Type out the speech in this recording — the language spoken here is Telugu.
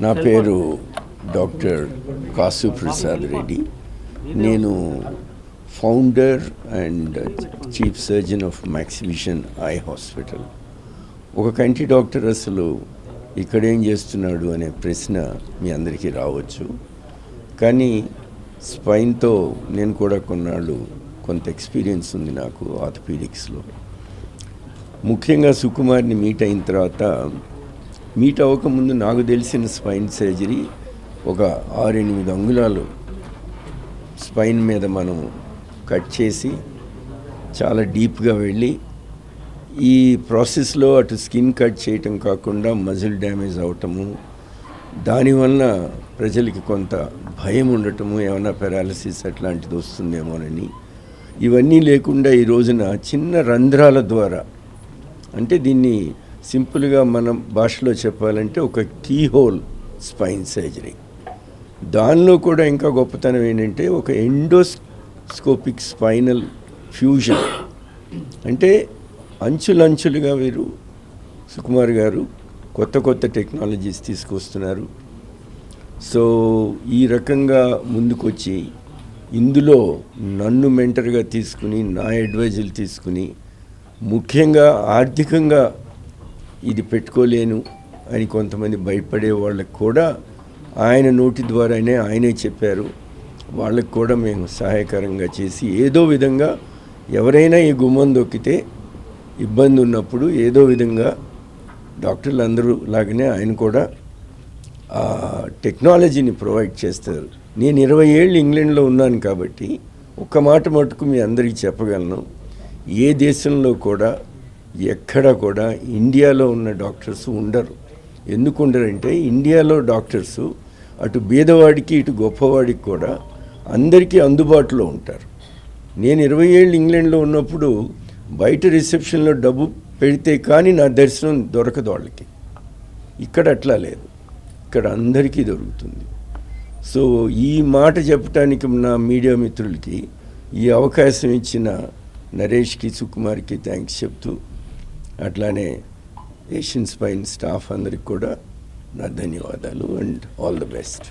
నా పేరు డాక్టర్ కాసు ప్రసాద్ రెడ్డి. నేను founder and chief surgeon of Maxivision eye hospital. ఒక కంటి డాక్టర్ అసలు ఇక్కడేం చేస్తున్నాడు అనే ప్రశ్న మీ అందరికీ రావచ్చు. కానీ స్పైన్తో నేను కూడా కొన్నాళ్ళు కొంత ఎక్స్పీరియన్స్ ఉంది నాకు ఆర్థోపెడిక్స్లో. ముఖ్యంగా సుకుమార్ని మీట్ అయిన తర్వాత, మీట్ అవ్వకముందు నాకు తెలిసిన స్పైన్ సర్జరీ ఒక 6-8 అంగుళాలు స్పైన్ మీద మనం కట్ చేసి చాలా డీప్గా వెళ్ళి, ఈ ప్రాసెస్లో అటు స్కిన్ కట్ చేయటం కాకుండా మజిల్ డ్యామేజ్ అవటము, దానివల్ల ప్రజలకి కొంత భయం ఉండటము, ఏమైనా పెరాలసిస్ అట్లాంటిది వస్తుందేమోనని. ఇవన్నీ లేకుండా ఈ రోజున చిన్న రంధ్రాల ద్వారా, అంటే దీన్ని సింపుల్గా మనం భాషలో చెప్పాలంటే ఒక కీహోల్ స్పైన్ సర్జరీ. దానిలో కూడా ఇంకా గొప్పతనం ఏంటంటే ఒక ఎండోస్కోపిక్ స్పైనల్ ఫ్యూజన్. అంటే అంచులంచులుగా వీరు సుకుమార్ గారు కొత్త కొత్త టెక్నాలజీస్ తీసుకొస్తున్నారు. సో ఈ రకంగా ముందుకొచ్చి ఇందులో నన్ను మెంటర్గా తీసుకుని, నా అడ్వైజులు తీసుకుని, ముఖ్యంగా ఆర్థికంగా ఇది పెట్టుకోలేను అని కొంతమంది భయపడే వాళ్ళకు కూడా ఆయన నోటి ద్వారానే ఆయనే చెప్పారు. వాళ్ళకు కూడా మేము సహాయకరంగా చేసి, ఏదో విధంగా ఎవరైనా ఈ గుమ్మం దొక్కితే ఇబ్బంది ఉన్నప్పుడు ఏదో విధంగా డాక్టర్లు అందరూ లాగానే ఆయన కూడా ఆ టెక్నాలజీని ప్రొవైడ్ చేస్తారు. నేను 20 ఏళ్ళు ఇంగ్లాండ్లో ఉన్నాను కాబట్టి ఒక్క మాట మటుకు మీ అందరికీ చెప్పగలను, ఏ దేశంలో కూడా ఎక్కడ కూడా ఇండియాలో ఉన్న డాక్టర్స్ ఉండరు. ఎందుకు ఉండరంటే, ఇండియాలో డాక్టర్సు అటు బీదవాడికి ఇటు గొప్పవాడికి కూడా అందరికీ అందుబాటులో ఉంటారు. నేను 20 ఏళ్ళు ఇంగ్లాండ్లో ఉన్నప్పుడు బయట రిసెప్షన్లో డబ్బు పెడితే కానీ నా దర్శనం దొరకదు వాళ్ళకి. ఇక్కడ అట్లా లేదు, ఇక్కడ అందరికీ దొరుకుతుంది. సో ఈ మాట చెప్పడానికి నా మీడియా మిత్రులకి ఈ అవకాశం ఇచ్చిన నరేష్కి, సుకుమార్కి థ్యాంక్స్ చెప్తూ, అట్లానే ఏషియన్ స్పైన్ స్టాఫ్ అందరికి కూడా నా ధన్యవాదాలు అండ్ ఆల్ ద బెస్ట్.